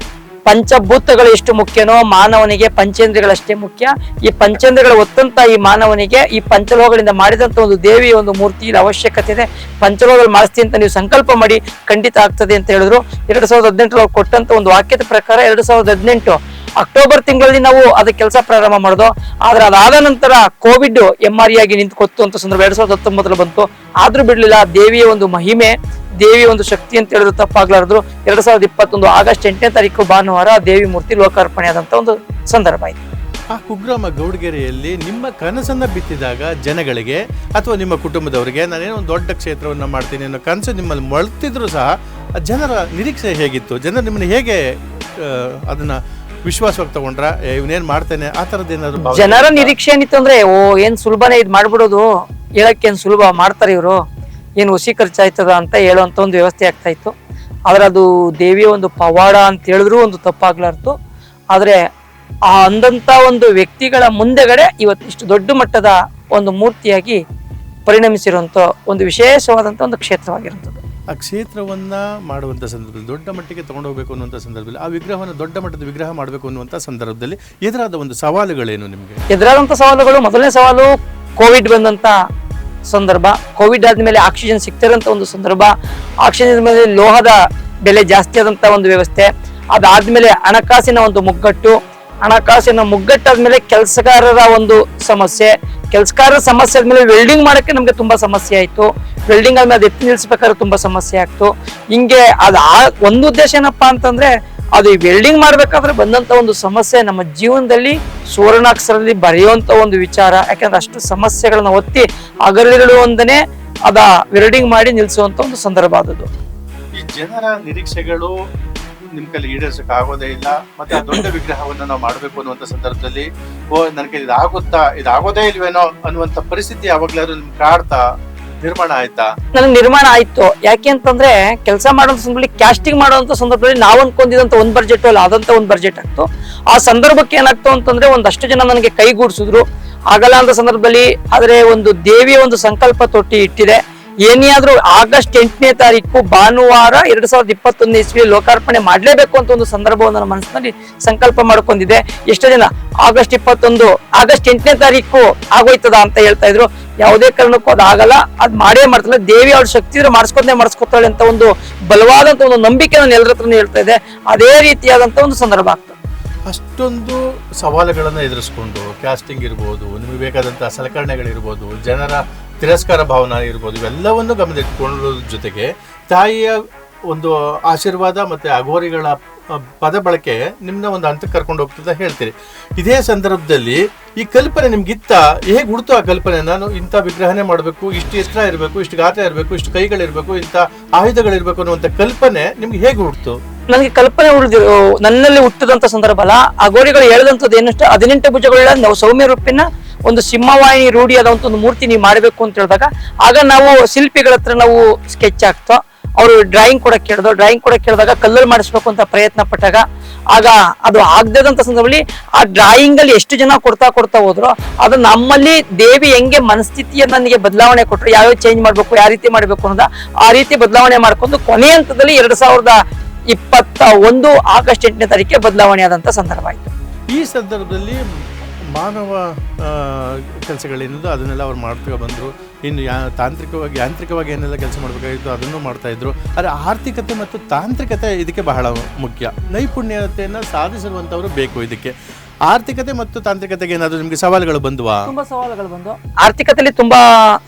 ಪಂಚಭೂತಗಳು ಎಷ್ಟು ಮುಖ್ಯನೋ ಮಾನವನಿಗೆ ಪಂಚೇಂದ್ರಿಯಗಳಷ್ಟೇ ಮುಖ್ಯ. ಈ ಪಂಚೇಂದ್ರಿಯಗಳ ಒತ್ತಂತ ಈ ಮಾನವನಿಗೆ ಈ ಪಂಚಲೋಹಗಳಿಂದ ಮಾಡಿದಂತ ಒಂದು ದೇವಿಯ ಒಂದು ಮೂರ್ತಿ ಅವಶ್ಯಕತೆ ಇದೆ. ಪಂಚಲೋಹದಲ್ಲಿ ಮಾಡಿಸ್ತೀನಿ ಅಂತ ನೀವು ಸಂಕಲ್ಪ ಮಾಡಿ ಖಂಡಿತ ಆಗ್ತದೆ ಅಂತ ಹೇಳಿದ್ರು. 2018ರಲ್ಲಿ ಅವ್ರು ಕೊಟ್ಟಂತ ಒಂದು ವಾಕ್ಯದ ಪ್ರಕಾರ 2018 ಅಕ್ಟೋಬರ್ ತಿಂಗಳಲ್ಲಿ ನಾವು ಅದಕ್ಕೆ ಕೆಲಸ ಪ್ರಾರಂಭ ಮಾಡೋದು. ಆದ್ರೆ ಅದಾದ ನಂತರ ಕೋವಿಡ್ MRE ಆಗಿ ನಿಂತ್ಕೊತ್ತು ಅಂತ ಸಂದರ್ಭ 2019 ಬಂತು. ಆದ್ರೂ ಬಿಡ್ಲಿಲ್ಲ. ದೇವಿಯ ಒಂದು ಮಹಿಮೆ, ದೇವಿಯ ಒಂದು ಶಕ್ತಿ ಅಂತ ಹೇಳಿದ್ರು ತಪ್ಪಾಗ್ಲಾರ್ದು. 2021 ಆಗಸ್ಟ್ 8ನೇ ತಾರೀಕು ಭಾನುವಾರ ದೇವಿ ಮೂರ್ತಿ ಲೋಕಾರ್ಪಣೆ ಆದಂತ ಒಂದು ಸಂದರ್ಭ ಆಯ್ತು. ಆ ಕುಗ್ರಾಮ ಗೌಡ್ಗೆರೆಯಲ್ಲಿ ನಿಮ್ಮ ಕನಸನ್ನ ಬಿತ್ತಿದಾಗ ಜನಗಳಿಗೆ ಅಥವಾ ನಿಮ್ಮ ಕುಟುಂಬದವರಿಗೆ ನಾನೇನೋ ಒಂದು ದೊಡ್ಡ ಕ್ಷೇತ್ರವನ್ನ ಮಾಡ್ತೀನಿ ಅನ್ನೋ ಕನಸು ನಿಮ್ಮಲ್ಲಿ ಮೊಳತಿದ್ರು ಸಹ ಜನರ ನಿರೀಕ್ಷೆ ಹೇಗಿತ್ತು? ಜನರು ನಿಮ್ಮನ್ನ ಹೇಗೆ ಅದನ್ನ ವಿಶ್ವಾಸವಾಗಿ ತಗೊಂಡ್ರ, ಇವನೇನ್ ಮಾಡ್ತೇನೆ ಆ ತರದ್ ಏನಾದ್ರು? ಜನರ ನಿರೀಕ್ಷೆ ಏನಿತ್ತು ಅಂದ್ರೆ, ಏನ್ ಸುಲಭನೇ ಇದ್ ಮಾಡ್ಬಿಡೋದು, ಹೇಳಕ್ಕೆ ಏನ್ ಸುಲಭ, ಮಾಡ್ತಾರೆ ಇವರು, ಏನು ಹುಸಿ ಖರ್ಚಾಯ್ತದ ಅಂತ ಹೇಳುವಂತ ಒಂದು ವ್ಯವಸ್ಥೆ ಆಗ್ತಾ ಇತ್ತು. ಆದ್ರೆ ಅದು ದೇವಿಯ ಒಂದು ಪವಾಡ ಅಂತ ಹೇಳಿದ್ರು ಒಂದು ತಪ್ಪಾಗ್ಲಾರ್ದು. ಆದ್ರೆ ಆ ಅಂದಂತ ಒಂದು ವ್ಯಕ್ತಿಗಳ ಮುಂದೆಗಡೆ ಇವತ್ತಿಷ್ಟು ದೊಡ್ಡ ಮಟ್ಟದ ಒಂದು ಮೂರ್ತಿಯಾಗಿ ಪರಿಣಮಿಸಿರುವಂತ ಒಂದು ವಿಶೇಷವಾದಂತ ಒಂದು ಕ್ಷೇತ್ರವಾಗಿರುತ್ತದೆ. ಆ ಕ್ಷೇತ್ರವನ್ನ ಮಾಡುವಂತ ಸಂದರ್ಭದಲ್ಲಿ ದೊಡ್ಡ ಮಟ್ಟಿಗೆ ತಗೊಂಡು ಹೋಗ್ಬೇಕು ಅನ್ನುವಂಥ ಸಂದರ್ಭದಲ್ಲಿ ಆ ವಿಗ್ರಹವನ್ನು ದೊಡ್ಡ ಮಟ್ಟದ ವಿಗ್ರಹ ಮಾಡಬೇಕು ಅನ್ನುವಂಥ ಸಂದರ್ಭದಲ್ಲಿ ಎದುರಾದ ಒಂದು ಸವಾಲುಗಳೇನು ನಿಮಗೆ? ಎದುರಾದಂತ ಸವಾಲುಗಳು, ಮೊದಲನೇ ಸವಾಲು ಕೋವಿಡ್ ಬಂದಂತ ಸಂದರ್ಭ. ಕೋವಿಡ್ ಆದ್ಮೇಲೆ ಆಕ್ಸಿಜನ್ ಸಿಗ್ತಿರೋಂಥ ಒಂದು ಸಂದರ್ಭ. ಆಕ್ಸಿಜನ್ ಮೇಲೆ ಲೋಹದ ಬೆಲೆ ಜಾಸ್ತಿ ಆದಂತ ಒಂದು ವ್ಯವಸ್ಥೆ. ಅದಾದ್ಮೇಲೆ ಹಣಕಾಸಿನ ಒಂದು ಮುಗ್ಗಟ್ಟು. ಹಣಕಾಸಿನ ಮುಗ್ಗಟ್ಟಾದ್ಮೇಲೆ ಕೆಲಸಗಾರರ ಒಂದು ಸಮಸ್ಯೆ. ಕೆಲಸಗಾರರ ಸಮಸ್ಯೆ ಆದ್ಮೇಲೆ ವೆಲ್ಡಿಂಗ್ ಮಾಡಕ್ಕೆ ನಮ್ಗೆ ತುಂಬಾ ಸಮಸ್ಯೆ ಆಯ್ತು. ವೆಲ್ಡಿಂಗ್ ಆದ್ಮೇಲೆ ಎತ್ತಿ ನಿಲ್ಸ್ಬೇಕಾದ್ರೆ ತುಂಬಾ ಸಮಸ್ಯೆ ಆಗ್ತು. ಹಿಂಗೆ ಒಂದು ಉದ್ದೇಶ ಏನಪ್ಪಾ ಅಂತಂದ್ರೆ, ಅದು ವೆಲ್ಡಿಂಗ್ ಮಾಡ್ಬೇಕಾದ್ರೆ ಬಂದಂತ ಒಂದು ಸಮಸ್ಯೆ ನಮ್ಮ ಜೀವನದಲ್ಲಿ ಸುವರ್ಣಾಕ್ಷರದಲ್ಲಿ ಬರೆಯುವಂತ ಒಂದು ವಿಚಾರ. ಯಾಕಂದ್ರೆ ಅಷ್ಟು ಸಮಸ್ಯೆಗಳನ್ನ ಒತ್ತಿ ಅಗಲಿಗಳು ಒಂದನೇ ಅದ ವೆಲ್ಡಿಂಗ್ ಮಾಡಿ ನಿಲ್ಸುವಂತ ಒಂದು ಸಂದರ್ಭ ಆದದ್ದು. ಈ ಜನರ ನಿರೀಕ್ಷೆಗಳು ನಿಮ್ ಕೈಲಿ ಈಡೇರಿಸಕ್ ಆಗೋದೇ ಇಲ್ಲ. ಮತ್ತೆ ಆ ದೊಡ್ಡ ವಿಗ್ರಹವನ್ನ ನಾವು ಮಾಡ್ಬೇಕು ಅನ್ನುವಂತ ಸಂದರ್ಭದಲ್ಲಿ ನನ್ ಕೈಲಿ ಇದಾಗೋದೇ ಇಲ್ವೇನೋ ಅನ್ನುವಂತ ಪರಿಸ್ಥಿತಿ ಯಾವಾಗ್ಲಾದ್ರು ನಿಮ್ ಕಾಡ್ತಾ ನಿರ್ಮಾಣ ಆಯ್ತಾ? ನನಗೆ ನಿರ್ಮಾಣ ಆಯ್ತು. ಯಾಕೆ ಅಂತಂದ್ರೆ, ಕೆಲಸ ಮಾಡುವಂತ ಸಂದರ್ಭದಲ್ಲಿ ಕ್ಯಾಸ್ಟಿಂಗ್ ಮಾಡುವಂತ ಸಂದರ್ಭದಲ್ಲಿ ನಾವು ಅನ್ಕೊಂಡಿದಂತ ಒಂದ್ ಬಜೆಟ್ ಅಲ್ಲ, ಆದಂತ ಒಂದ್ ಬಜೆಟ್ ಆಗ್ತು. ಆ ಸಂದರ್ಭಕ್ಕೆ ಏನಾಗ್ತು ಅಂತಂದ್ರೆ, ಒಂದಷ್ಟು ಜನ ನನಗೆ ಕೈಗೂಡಿಸಿದ್ರು. ಆಗಲ್ಲ ಅಂತ ಸಂದರ್ಭದಲ್ಲಿ ಆದ್ರೆ ಒಂದು ದೇವಿಯ ಒಂದು ಸಂಕಲ್ಪ ತೊಟ್ಟಿ ಇಟ್ಟಿದೆ. ಏನೇ ಆದ್ರೂ ಆಗಸ್ಟ್ 8ನೇ ತಾರೀಕು ಭಾನುವಾರ 2021 ಇಸ್ವಿ ಲೋಕಾರ್ಪಣೆ ಮಾಡ್ಲೇಬೇಕು ಅಂತ ಒಂದು ಸಂದರ್ಭವನ್ನು ನನ್ನ ಮನಸ್ಸಿನಲ್ಲಿ ಸಂಕಲ್ಪ ಮಾಡ್ಕೊಂಡಿದ್ದೆ. ಎಷ್ಟೋ ಜನ ಆಗಸ್ಟ್ 8ನೇ ತಾರೀಕು ಆಗೋಯ್ತದ ಅಂತ ಹೇಳ್ತಾ ಇದ್ರು. ಯಾವುದೇ ಕಾರಣಕ್ಕೂ ಅದು ಆಗಲ್ಲ, ಅದ್ ಮಾಡೇ ಮಾಡ್ತಾಳೆ. ದೇವಿ ಅವ್ರ ಶಕ್ತಿ ಇದ್ರೆ ಮಾಡಿಸ್ಕೊತಾಳೆ ಅಂತ ಒಂದು ಬಲವಾದಂತ ಒಂದು ನಂಬಿಕೆ ನಾನು ಎಲ್ಲರ ಹತ್ರನೂ ಹೇಳ್ತಾ ಇದ್ದೆ. ಅದೇ ರೀತಿಯಾದಂತ ಒಂದು ಸಂದರ್ಭ ಆಗ್ತದೆ. ಅಷ್ಟೊಂದು ಸವಾಲುಗಳನ್ನು ಎದುರಿಸ್ಕೊಂಡು ಕ್ಯಾಸ್ಟಿಂಗ್ ಇರ್ಬೋದು, ನಿಮಗೆ ಬೇಕಾದಂಥ ಸಲಕರಣೆಗಳಿರ್ಬೋದು, ಜನರ ತಿರಸ್ಕಾರ ಭಾವನೆ ಇರ್ಬೋದು, ಇವೆಲ್ಲವನ್ನು ಗಮನದಲ್ಲಿಟ್ಕೊಳ್ಳೋದ್ರ ಜೊತೆಗೆ ತಾಯಿಯ ಒಂದು ಆಶೀರ್ವಾದ ಮತ್ತು ಅಘೋರಿಗಳ ಪದ ಬಳಕೆ ನಿಮ್ಮನ್ನ ಒಂದು ಹಂತಕ್ಕೆ ಕರ್ಕೊಂಡು ಹೋಗ್ತದೆ ಹೇಳ್ತೀರಿ. ಇದೇ ಸಂದರ್ಭದಲ್ಲಿ ಈ ಕಲ್ಪನೆ ನಿಮ್ಗಿತ್ತ, ಹೇಗೆ ಹುಡ್ತು ಆ ಕಲ್ಪನೆ? ನಾನು ಇಂಥ ವಿಗ್ರಹನೇ ಮಾಡಬೇಕು, ಇಷ್ಟು ಎತ್ತರ ಇರಬೇಕು, ಇಷ್ಟು ಗಾತ್ರ ಇರಬೇಕು, ಇಷ್ಟು ಕೈಗಳಿರಬೇಕು, ಇಂಥ ಆಯುಧಗಳಿರ್ಬೇಕು ಅನ್ನುವಂಥ ಕಲ್ಪನೆ ನಿಮ್ಗೆ ಹೇಗೆ ಹುಡ್ತು? ನನಗೆ ಕಲ್ಪನೆ ನನ್ನಲ್ಲಿ ಹುಟ್ಟಿದಂತ ಸಂದರ್ಭ ಅಲ್ಲ. ಅಘೋರಿಗಳು ಹೇಳಿದಂಥದ್ದು ಏನಷ್ಟು 18 ಭುಜಗಳ ನಾವು ಸೌಮ್ಯ ರೂಪಿನ ಒಂದು ಸಿಂಹವಾಹಿನಿ ರೂಢಿಯಾದಂತ ಒಂದು ಮೂರ್ತಿ ನೀವು ಮಾಡಬೇಕು ಅಂತ ಹೇಳಿದಾಗ, ಆಗ ನಾವು ಶಿಲ್ಪಿಗಳ ಹತ್ರ ನಾವು ಸ್ಕೆಚ್ ಹಾಕ್ತೋ, ಅವರು ಡ್ರಾಯಿಂಗ್ ಕೂಡ ಕೇಳಿದಾಗ ಕಲ್ಲಲ್ಲಿ ಮಾಡಿಸ್ಬೇಕು ಅಂತ ಪ್ರಯತ್ನ ಪಟ್ಟಾಗ ಆಗ ಅದು ಆಗದಂತ ಸಂದರ್ಭದಲ್ಲಿ ಆ ಡ್ರಾಯಿಂಗ್ ಅಲ್ಲಿ ಎಷ್ಟು ಜನ ಕೊಡ್ತಾ ಹೋದ್ರು, ಅದು ನಮ್ಮಲ್ಲಿ ದೇವಿ ಹೆಂಗೆ ಮನಸ್ಥಿತಿಯನ್ನ ನನಗೆ ಬದಲಾವಣೆ ಕೊಟ್ಟರು, ಯಾವ್ಯಾವ ಚೇಂಜ್ ಮಾಡ್ಬೇಕು, ಯಾವ ರೀತಿ ಮಾಡ್ಬೇಕು ಅನ್ನೋದ ಆ ರೀತಿ ಬದಲಾವಣೆ ಮಾಡ್ಕೊಂಡು ಕೊನೆ ಹಂತದಲ್ಲಿ 2021 ಆಗಸ್ಟ್ 8ನೇ ತಾರೀಕಿಗೆ ಬದಲಾವಣೆ ಆದಂತ ಸಂದರ್ಭ ಆಯ್ತು. ಈ ಸಂದರ್ಭದಲ್ಲಿ ಮಾನವ ಕೆಲಸಗಳೇನಿದೆ ಅದನ್ನೆಲ್ಲ ಅವ್ರು ಮಾಡ್ತಾ ಬಂದರು. ಇನ್ನು ಯಾಂತ್ರಿಕವಾಗಿ ಏನೆಲ್ಲ ಕೆಲಸ ಮಾಡಬೇಕಾಗಿತ್ತು ಅದನ್ನು ಮಾಡ್ತಾಯಿದ್ರು. ಆದರೆ ಆರ್ಥಿಕತೆ ಮತ್ತು ತಾಂತ್ರಿಕತೆ ಇದಕ್ಕೆ ಬಹಳ ಮುಖ್ಯ. ನೈಪುಣ್ಯತೆಯನ್ನು ಸಾಧಿಸಿರುವಂಥವ್ರು ಬೇಕು ಇದಕ್ಕೆ. ಆರ್ಥಿಕತೆ ಮತ್ತು ತಾಂತ್ರಿಕತೆಗೆ ಏನಾದರೂ ನಿಮಗೆ ಸವಾಲುಗಳು ಬಂದುವಾ? ತುಂಬಾ ಸವಾಲುಗಳು ಬಂದು, ಆರ್ಥಿಕತೆಯಲ್ಲಿ ತುಂಬಾ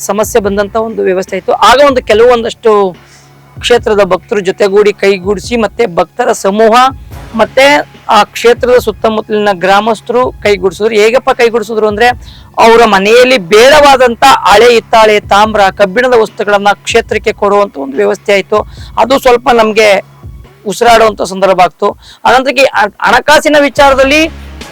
ಸಮಸ್ಯೆ ಬಂದಂತ ಒಂದು ವ್ಯವಸ್ಥೆ ಇತ್ತು. ಆಗ ಒಂದು ಕೆಲವೊಂದಷ್ಟು ಕ್ಷೇತ್ರದ ಭಕ್ತರು ಜೊತೆಗೂಡಿ ಕೈಗೂಡಿಸಿ, ಮತ್ತೆ ಭಕ್ತರ ಸಮೂಹ ಮತ್ತೆ ಆ ಕ್ಷೇತ್ರದ ಸುತ್ತಮುತ್ತಲಿನ ಗ್ರಾಮಸ್ಥರು ಕೈಗೂಡಿಸಿದ್ರು. ಹೇಗಪ್ಪ ಕೈಗೂಡಿಸಿದ್ರು ಅಂದ್ರೆ, ಅವರ ಮನೆಯಲ್ಲಿ ಬೇಡವಾದಂತ ಹಳೆ ಹಿತ್ತಾಳೆ, ತಾಮ್ರ, ಕಬ್ಬಿಣದ ವಸ್ತುಗಳನ್ನ ಕ್ಷೇತ್ರಕ್ಕೆ ಕೊಡುವಂತ ಒಂದು ವ್ಯವಸ್ಥೆ ಆಯ್ತು. ಅದು ಸ್ವಲ್ಪ ನಮ್ಗೆ ಉಸಿರಾಡುವಂತ ಸಂದರ್ಭ ಆಗ್ತು. ಅನಂತರಕ್ಕೆ ಹಣಕಾಸಿನ ವಿಚಾರದಲ್ಲಿ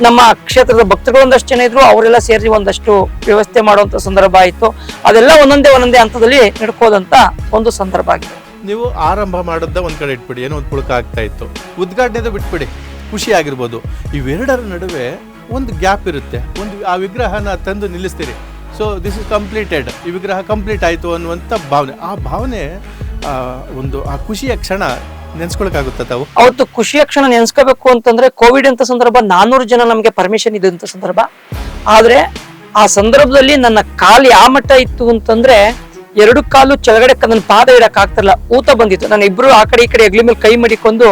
ನಮ್ಮ ಕ್ಷೇತ್ರದ ಭಕ್ತರು ಒಂದಷ್ಟು ಜನ ಇದ್ರು, ಅವರೆಲ್ಲ ಸೇರಿ ಒಂದಷ್ಟು ವ್ಯವಸ್ಥೆ ಮಾಡುವಂತ ಸಂದರ್ಭ ಆಯ್ತು. ಅದೆಲ್ಲ ಒಂದೊಂದೇ ಹಂತದಲ್ಲಿ ನಡ್ಕೋದಂತ ಒಂದು ಸಂದರ್ಭ ಆಗಿದೆ. ನೀವು ಆರಂಭ ಮಾಡೋದ ಒಂದ್ ಕಡೆ ಇಟ್ಬಿಡಿ, ಏನೋ ಒಂದು ಪುಳಕ ಆಗ್ತಾ ಇತ್ತು, ಉದ್ಘಾಟನೆದ ಬಿಟ್ಬಿಡಿ, ಖುಷಿ ಆಗಿರ್ಬೋದು. ಇವೆರಡರ ನಡುವೆ ಒಂದು ಗ್ಯಾಪ್ ಇರುತ್ತೆ. ಆ ವಿಗ್ರಹನ ತಂದು ನಿಲ್ಲಿಸ್ತೀರಿ, ಸೊ ದಿಸ್ ಇಸ್ ಕಂಪ್ಲೀಟೆಡ್, ಈ ವಿಗ್ರಹ ಕಂಪ್ಲೀಟ್ ಆಯಿತು ಅನ್ನುವಂಥ ಭಾವನೆ. ಆ ಭಾವನೆ ಆ ಖುಷಿಯ ಕ್ಷಣ ನೆನ್ಸ್ಕೊಳಕ್ಕಾಗುತ್ತ ತಾವು? ಅವತ್ತು ಖುಷಿಯ ಕ್ಷಣ ನೆನ್ಸ್ಕೋಬೇಕು ಅಂತಂದ್ರೆ, ಕೋವಿಡ್ ಅಂತ ಸಂದರ್ಭ, 400 ಜನ ನಮ್ಗೆ ಪರ್ಮಿಷನ್ ಇದ್ದಂತ ಸಂದರ್ಭ. ಆದ್ರೆ ಆ ಸಂದರ್ಭದಲ್ಲಿ ನನ್ನ ಕಾಲು ಯಾವ ಮಟ್ಟ ಇತ್ತು ಅಂತಂದ್ರೆ, 2 ಕಾಲು ಕೆಳಗಡೆ ನನ್ನ ಪಾದ ಇಡಕ್ ಆಗ್ತಿರಲ್ಲ, ಊತ ಬಂದಿತ್ತು. ನಾನು ಇಬ್ರು ಆ ಕಡೆ ಈ ಕಡೆ ಹೆಗ್ಲಿ ಮೇಲೆ ಕೈ ಮಡಿಕೊಂಡು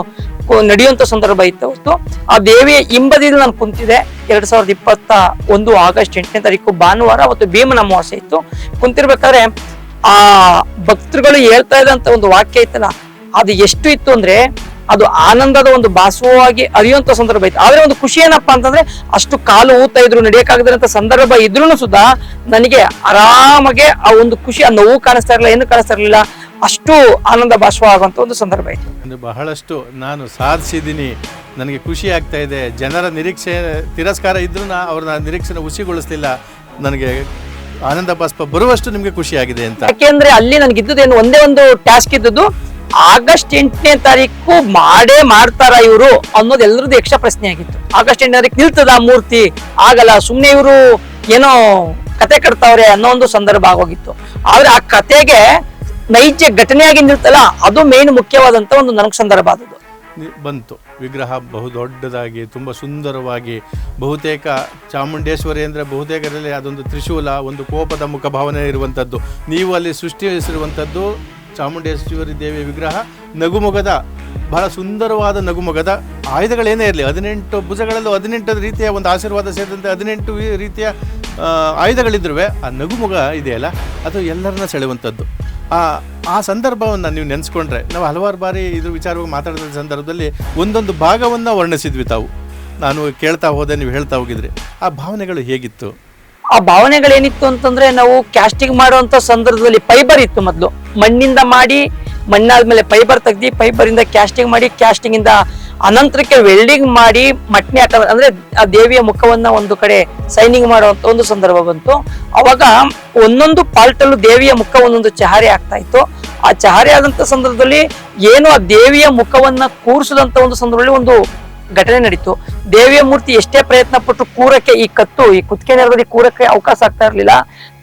ನಡೆಯುವಂತ ಸಂದರ್ಭ ಇತ್ತು. ಅವತ್ತು ಆ ದೇವಿಯ ಹಿಂಬದಿಯಲ್ಲಿ ನಾನು ಕುಂತಿದೆ. 2021 ಆಗಸ್ಟ್ 8ನೇ ತಾರೀಕು ಭಾನುವಾರ, ಅವತ್ತು ಭೀಮನ ಅಮಾವಾಸ್ಯೆ ಇತ್ತು. ಕುಂತಿರ್ಬೇಕಾದ್ರೆ ಆ ಭಕ್ತರುಗಳು ಹೇಳ್ತಾ ಇದ್ದಂತ ಒಂದು ವಾಕ್ಯ ಇತ್ತಲ್ಲ, ಅದು ಎಷ್ಟು ಇತ್ತು ಅಂದ್ರೆ, ಅದು ಆನಂದದ ಒಂದು ಬಾಷ್ಪವಾಗಿ ಹರಿಯುವಂತ ಸಂದರ್ಭ ಇತ್ತು. ಆದ್ರೆ ಒಂದು ಖುಷಿ ಏನಪ್ಪಾ ಅಂತಂದ್ರೆ, ಅಷ್ಟು ಕಾಲು ಊತ ಇದ್ರು, ನಡೆಯಕ್ಕಾಗದಂತ ಸಂದರ್ಭ ಇದ್ರೂ ಸುಧಾ ನನಗೆ ಆರಾಮಾಗೆ ಆ ಒಂದು ಖುಷಿ, ಆ ನೋವು ಕಾಣಿಸ್ತಾ ಇರಲಿಲ್ಲ, ಏನು ಕಾಣಿಸ್ತಾ ಇರಲಿಲ್ಲ, ಅಷ್ಟು ಆನಂದ ಬಾಷ್ಪ ಆಗುವಂತ ಒಂದು ಸಂದರ್ಭ ಇತ್ತು. ಬಹಳಷ್ಟು ನಾನು ಸಾಧಿಸಿದ್ದೀನಿ, ನನಗೆ ಖುಷಿ ಆಗ್ತಾ ಇದೆ. ಜನರ ನಿರೀಕ್ಷೆ ತಿರಸ್ಕಾರ ಇದ್ರೂ ಅವ್ರನ್ನ ನಿರೀಕ್ಷೆನ ಹುಸಿಗೊಳಿಸ್ಲಿಲ್ಲ, ನನಗೆ ಆನಂದ ಬಾಷ್ಪ ಬರುವಷ್ಟು ನಿಮ್ಗೆ ಖುಷಿ ಆಗಿದೆ ಅಂತ. ಯಾಕೆಂದ್ರೆ ಅಲ್ಲಿ ನನಗೆ ಇದ್ದದೇನು ಒಂದೇ ಒಂದು ಟಾಸ್ಕ್ ಇದ್ದದ್ದು, ಆಗಸ್ಟ್ 8ನೇ ತಾರೀಕು ಮಾಡ್ತಾರ ಇವರು ಅನ್ನೋದು ಎಲ್ಲರದ್ದು ಯಕ್ಷ ಪ್ರಶ್ನೆ ಆಗಿತ್ತು. ಆಗಸ್ಟ್ 8ನೇ ತಾರೀಕು ನಿಲ್ತದ ಮೂರ್ತಿ? ಆಗಲ್ಲ, ಸುಮ್ನೆ ಇವರು ಏನೋ ಕತೆ ಕಟ್ತಾವ್ರೆ ಅನ್ನೋ ಒಂದು ಸಂದರ್ಭ ಆಗೋಗಿತ್ತು. ಆದ್ರೆ ಆ ಕತೆಗೆ ನೈಜ ಘಟನೆಯಾಗಿ ನಿಲ್ತಲ್ಲ, ಅದು ಮೇನ್ ಮುಖ್ಯವಾದಂತ ಒಂದು ನನಗೆ ಸಂದರ್ಭ ಆದದ್ದು ಬಂತು. ವಿಗ್ರಹ ಬಹುದೊಡ್ಡದಾಗಿ ತುಂಬ ಸುಂದರವಾಗಿ, ಬಹುತೇಕ ಚಾಮುಂಡೇಶ್ವರಿ ಅಂದರೆ ಬಹುತೇಕರಲ್ಲಿ ಅದೊಂದು ತ್ರಿಶೂಲ, ಒಂದು ಕೋಪದ ಮುಖ ಭಾವನೆ ಇರುವಂಥದ್ದು. ನೀವು ಅಲ್ಲಿ ಸೃಷ್ಟಿಸಿರುವಂಥದ್ದು ಚಾಮುಂಡೇಶ್ವರಿ ದೇವಿಯ ವಿಗ್ರಹ ನಗುಮೊಗದ, ಬಹಳ ಸುಂದರವಾದ ನಗುಮೊಗದ. ಆಯುಧಗಳೇನೇ ಇರಲಿ, 18 ಭುಜಗಳಲ್ಲೂ 18 ರೀತಿಯ ಒಂದು ಆಶೀರ್ವಾದ ಸೇರಿದಂತೆ 18 ರೀತಿಯ ಆಯುಧಗಳಿದ್ರೂ ಆ ನಗುಮೊಗ ಇದೆಯಲ್ಲ, ಅದು ಎಲ್ಲರನ್ನ ಸೆಳೆಯುವಂಥದ್ದು. ಆ ಸಂದರ್ಭವನ್ನು ನೀವು ನೆನೆಸ್ಕೊಂಡ್ರೆ, ನಾವು ಹಲವಾರು ಬಾರಿ ಇದ್ರ ವಿಚಾರವಾಗಿ ಮಾತಾಡಿದ ಸಂದರ್ಭದಲ್ಲಿ ಒಂದೊಂದು ಭಾಗವನ್ನು ವರ್ಣಿಸಿದ್ವಿ ತಾವು. ನಾನು ಕೇಳ್ತಾ ಹೋದೆ, ನೀವು ಹೇಳ್ತಾ ಹೋಗಿದ್ರಿ. ಆ ಭಾವನೆಗಳು ಹೇಗಿತ್ತು? ಆ ಭಾವನೆಗಳೇನಿತ್ತು ಅಂತಂದ್ರೆ, ನಾವು ಕ್ಯಾಸ್ಟಿಂಗ್ ಮಾಡುವಂತ ಸಂದರ್ಭದಲ್ಲಿ ಫೈಬರ್ ಇತ್ತು. ಮೊದಲು ಮಣ್ಣಿಂದ ಮಾಡಿ, ಮಣ್ಣಾದ್ಮೇಲೆ ಫೈಬರ್ ತೆಗ್ದು, ಫೈಬರಿಂದ ಕ್ಯಾಸ್ಟಿಂಗ್ ಮಾಡಿ, ಕ್ಯಾಸ್ಟಿಂಗ್ ಇಂದ ಅನಂತರಕ್ಕೆ ವೆಲ್ಡಿಂಗ್ ಮಾಡಿ ಮಟ್ನಿ ಹಾಕ, ಅಂದ್ರೆ ಆ ದೇವಿಯ ಮುಖವನ್ನ ಒಂದು ಕಡೆ ಸೈನಿಂಗ್ ಮಾಡುವಂತ ಒಂದು ಸಂದರ್ಭ ಬಂತು. ಅವಾಗ ಒಂದೊಂದು ಪಾಲ್ಟಲ್ಲೂ ದೇವಿಯ ಮುಖ ಒಂದೊಂದು ಚಹರೆ ಆಗ್ತಾ ಇತ್ತು. ಆ ಚಹರೆ ಆದಂತ ಸಂದರ್ಭದಲ್ಲಿ ಏನು ಆ ದೇವಿಯ ಮುಖವನ್ನ ಕೂರಿಸಿದಂತ ಒಂದು ಸಂದರ್ಭದಲ್ಲಿ ಒಂದು ಘಟನೆ ನಡೀತು. ದೇವಿಯ ಮೂರ್ತಿ ಎಷ್ಟೇ ಪ್ರಯತ್ನ ಪಟ್ಟು ಕೂರಕ್ಕೆ ಈ ಕುತ್ತಿಗೆ ನೆಲದಲ್ಲಿ ಕೂರಕ್ಕೆ ಅವಕಾಶ ಆಗ್ತಾ ಇರ್ಲಿಲ್ಲ.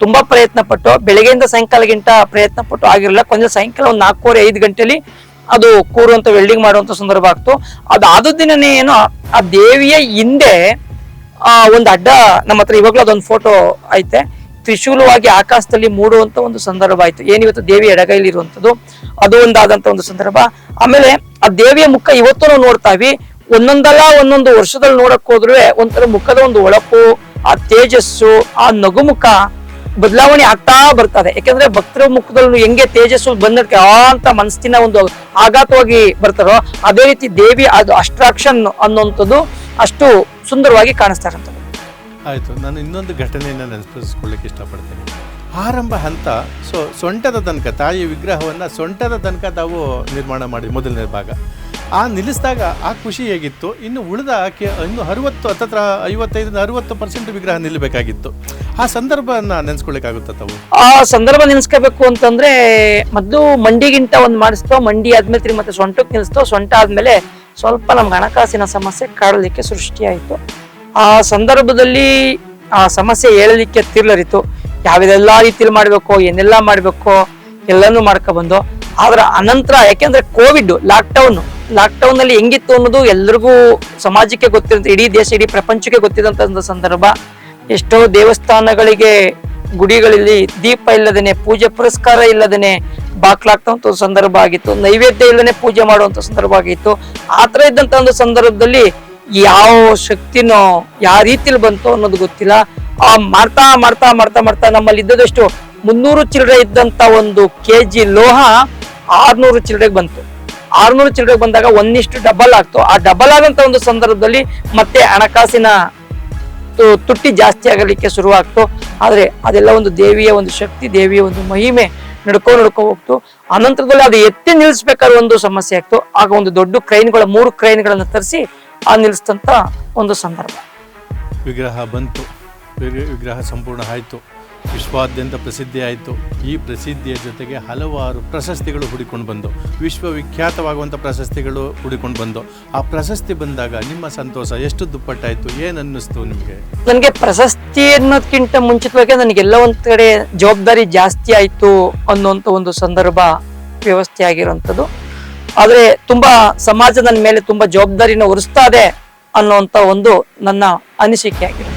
ತುಂಬಾ ಪ್ರಯತ್ನ ಪಟ್ಟು ಬೆಳಗ್ಗೆಯಿಂದ ಸಾಯಂಕಾಲಗಿಂತ ಪ್ರಯತ್ನ ಪಟ್ಟು ಆಗಿರಲಿಲ್ಲ. ಕೊಂಚ ಸಾಯಂಕಾಲ ಒಂದು 4:30-5 ಗಂಟೆಲಿ ಅದು ಕೂರುವಂತ ವೆಲ್ಡಿಂಗ್ ಮಾಡುವಂತ ಸಂದರ್ಭ ಆಗ್ತು. ಅದಾದ ದಿನನೇ ಏನೋ ಆ ದೇವಿಯ ಹಿಂದೆ ಒಂದು ಅಡ್ಡ, ನಮ್ಮ ಹತ್ರ ಇವಾಗ್ಲೂ ಅದೊಂದು ಫೋಟೋ ಐತೆ, ತ್ರಿಶೂಲವಾಗಿ ಆಕಾಶದಲ್ಲಿ ಮೂಡುವಂತ ಒಂದು ಸಂದರ್ಭ ಆಯ್ತು. ಏನಿವತ್ತು ದೇವಿ ಎಡಗೈಲಿ ಇರುವಂತದ್ದು, ಅದು ಒಂದಾದಂತ ಒಂದು ಸಂದರ್ಭ. ಆಮೇಲೆ ಆ ದೇವಿಯ ಮುಖ ಇವತ್ತು ನಾವು ನೋಡ್ತಾವಿ. ಒಂದೊಂದು ವರ್ಷದಲ್ಲಿ ನೋಡಕ್ ಹೋದ್ರು ಒಂಥರ ಮುಖದ ಒಂದು ಹೊಳಪು, ಆ ತೇಜಸ್ಸು, ಆ ನಗುಮುಖ ಬದಲಾವಣೆ ಆಗ್ತಾ ಬರ್ತದೆ. ಯಾಕಂದ್ರೆ ಭಕ್ತರ ಮುಖದಲ್ಲಿ ಹೆಂಗೆ ತೇಜಸ್ಸು ಬಂದಕ್ಕೆ ಅಂತ ಮನಸ್ಸಿನ ಒಂದು ಆಘಾತವಾಗಿ ಬರ್ತಾರೋ, ಅದೇ ರೀತಿ ದೇವಿ ಅದು ಅಸ್ಟ್ರಾಕ್ಷನ್ ಅನ್ನುವಂಥದ್ದು ಅಷ್ಟು ಸುಂದರವಾಗಿ ಕಾಣಿಸ್ತಾ ಇರುತ್ತದೆ. ಆಯಿತು, ನಾನು ಇನ್ನೊಂದು ಘಟನೆಯನ್ನು ನೆನಪಿಸ್ಕೊಳ್ಳಿಕ್ಕೆ ಇಷ್ಟಪಡ್ತೀನಿ. ಆರಂಭ ಹಂತ ಸೊಂಟದ ತನಕ ತಾಯಿ ವಿಗ್ರಹವನ್ನು ಸೊಂಟದ ತನಕ ತಾವು ನಿರ್ಮಾಣ ಮಾಡಿ ಮೊದಲನೇ ಭಾಗ ನಿಲ್ಲಿಸಿದಾಗ ಆ ಖುಷಿ ಹೇಗಿತ್ತು. ಇನ್ನು ಉಳಿದ ಇನ್ನು 55-60% ವಿಗ್ರಹ ನಿಲ್ಲಬೇಕಾಗಿತ್ತು. ಆ ಸಂದರ್ಭನ ನೆನೆಸ್ಕೊಳ್ಳಿಕ್ಕಾಗುತ್ತಾ ತಾವು? ಆ ಸಂದರ್ಭ ನೆನೆಸ್ಕೋಬೇಕು ಅಂತಂದ್ರೆ ಮೊದಲು ಮಂಡಿಗಿಂತ ಒಂದು ಮಾಡಿಸ್ತೋ, ಮಂಡಿ ಆದ್ಮೇಲೆ ಮತ್ತೆ ಸೊಂಟಕ್ಕೆ ನಿಲ್ಲಿಸ್ತೋ, ಸೊಂಟ ಆದ್ಮೇಲೆ ಸ್ವಲ್ಪ ನಮ್ಗೆ ಹಣಕಾಸಿನ ಸಮಸ್ಯೆ ಕಾಡಲಿಕ್ಕೆ ಸೃಷ್ಟಿಯಾಯಿತು. ಆ ಸಂದರ್ಭದಲ್ಲಿ ಆ ಸಮಸ್ಯೆ ಹೇಳಲಿಕ್ಕೆ ತಿರ್ಲರಿತು. ಯಾವ್ದೆಲ್ಲಾ ರೀತಿಯಲ್ಲಿ ಮಾಡ್ಬೇಕು, ಏನೆಲ್ಲಾ ಮಾಡ್ಬೇಕು ಎಲ್ಲಾನು ಮಾಡ್ಕೊಬಂದು. ಆದ್ರ ಅನಂತರ ಯಾಕೆಂದ್ರೆ ಕೋವಿಡ್ ಲಾಕ್ಡೌನ್ ನಲ್ಲಿ ಹೆಂಗಿತ್ತು ಅನ್ನೋದು ಎಲ್ರಿಗೂ ಸಮಾಜಕ್ಕೆ ಗೊತ್ತಿರುತ್ತೆ, ಇಡೀ ದೇಶ ಇಡೀ ಪ್ರಪಂಚಕ್ಕೆ ಗೊತ್ತಿದಂತ ಒಂದು ಸಂದರ್ಭ. ಎಷ್ಟೋ ದೇವಸ್ಥಾನಗಳಿಗೆ ಗುಡಿಗಳಲ್ಲಿ ದೀಪ ಇಲ್ಲದೇನೆ, ಪೂಜೆ ಪುರಸ್ಕಾರ ಇಲ್ಲದೇನೆ ಬಾಕ್ಲಾಗ್ತಂತ ಒಂದು ಸಂದರ್ಭ ಆಗಿತ್ತು. ನೈವೇದ್ಯ ಇಲ್ಲದೇನೆ ಪೂಜೆ ಮಾಡುವಂತ ಸಂದರ್ಭ ಆಗಿತ್ತು. ಆತರ ಇದ್ದಂತ ಒಂದು ಸಂದರ್ಭದಲ್ಲಿ ಯಾವ ಶಕ್ತಿನೋ ಯಾವ ರೀತಿಲಿ ಬಂತು ಅನ್ನೋದು ಗೊತ್ತಿಲ್ಲ. ಮಾಡ್ತಾ ಮಾಡ್ತಾ ಮಾಡ್ತಾ ಮಾಡ್ತಾ ನಮ್ಮಲ್ಲಿ ಇದ್ದದಷ್ಟು 300 ಚಿಲ್ಲರೆ ಇದ್ದಂತ ಒಂದು kg ಲೋಹ 600 ಚಿಲ್ಲರೆಗೆ ಬಂತು. 600 ಚಿಲ್ಲರೆಗೆ ಬಂದಾಗ 1:1 ಡಬಲ್ ಆಗ್ತು. ಆ ಡಬಲ್ ಆದಂತ ಒಂದು ಸಂದರ್ಭದಲ್ಲಿ ಮತ್ತೆ ಹಣಕಾಸಿನ ತುಟ್ಟಿ ಜಾಸ್ತಿ ಆಗಲಿಕ್ಕೆ ಶುರುವಾಗ್ತು. ಆದ್ರೆ ಅದೆಲ್ಲ ಒಂದು ದೇವಿಯ ಒಂದು ಶಕ್ತಿ, ದೇವಿಯ ಒಂದು ಮಹಿಮೆ ನಡ್ಕೊ ಹೋಗ್ತು. ಅನಂತರದಲ್ಲಿ ಅದು ಎತ್ತಿ ನಿಲ್ಲಿಸ್ಬೇಕಾದ್ರೆ ಒಂದು ಸಮಸ್ಯೆ ಆಗ್ತು. ಆಗ ಒಂದು ದೊಡ್ಡ ಕ್ರೈನ್ಗಳ 3 ಕ್ರೈನ್ಗಳನ್ನ ತರಿಸಿ ನಿಲ್ಲಿಸ್ತಂತ ಒಂದು ಸಂದರ್ಭ. ವಿಗ್ರಹ ಬಂತು, ವಿಗ್ರಹ ಸಂಪೂರ್ಣ ಆಯಿತು, ವಿಶ್ವಾದ್ಯಂತ ಪ್ರಸಿದ್ಧಿ ಆಯಿತು. ಈ ಪ್ರಸಿದ್ಧಿಯ ಜೊತೆಗೆ ಹಲವಾರು ಪ್ರಶಸ್ತಿಗಳು ಹುಡಿಕೊಂಡು ಬಂದು, ವಿಶ್ವವಿಖ್ಯಾತವಾಗುವಂಥ ಪ್ರಶಸ್ತಿಗಳು ಹುಡಿಕೊಂಡು ಬಂದು, ಆ ಪ್ರಶಸ್ತಿ ಬಂದಾಗ ನಿಮ್ಮ ಸಂತೋಷ ಎಷ್ಟು ದುಪ್ಪಟ್ಟಾಯಿತು? ಏನು ಅನ್ನಿಸ್ತು ನಿಮಗೆ? ನನಗೆ ಪ್ರಶಸ್ತಿ ಅನ್ನೋದಕ್ಕಿಂತ ಮುಂಚಿತವಾಗಿ ನನಗೆಲ್ಲ ಒಂದ್ ಕಡೆ ಜವಾಬ್ದಾರಿ ಜಾಸ್ತಿ ಆಯ್ತು ಅನ್ನೋಂಥ ಒಂದು ಸಂದರ್ಭ ವ್ಯವಸ್ಥೆ ಆಗಿರುವಂಥದ್ದು. ಆದ್ರೆ ತುಂಬಾ ಸಮಾಜ ನನ್ನ ಮೇಲೆ ತುಂಬಾ ಜವಾಬ್ದಾರಿನ ಹೊರಿಸ್ತಾ ಇದೆ ಅನ್ನುವಂತ ಒಂದು ನನ್ನ ಅನಿಸಿಕೆ ಆಗಿದೆ.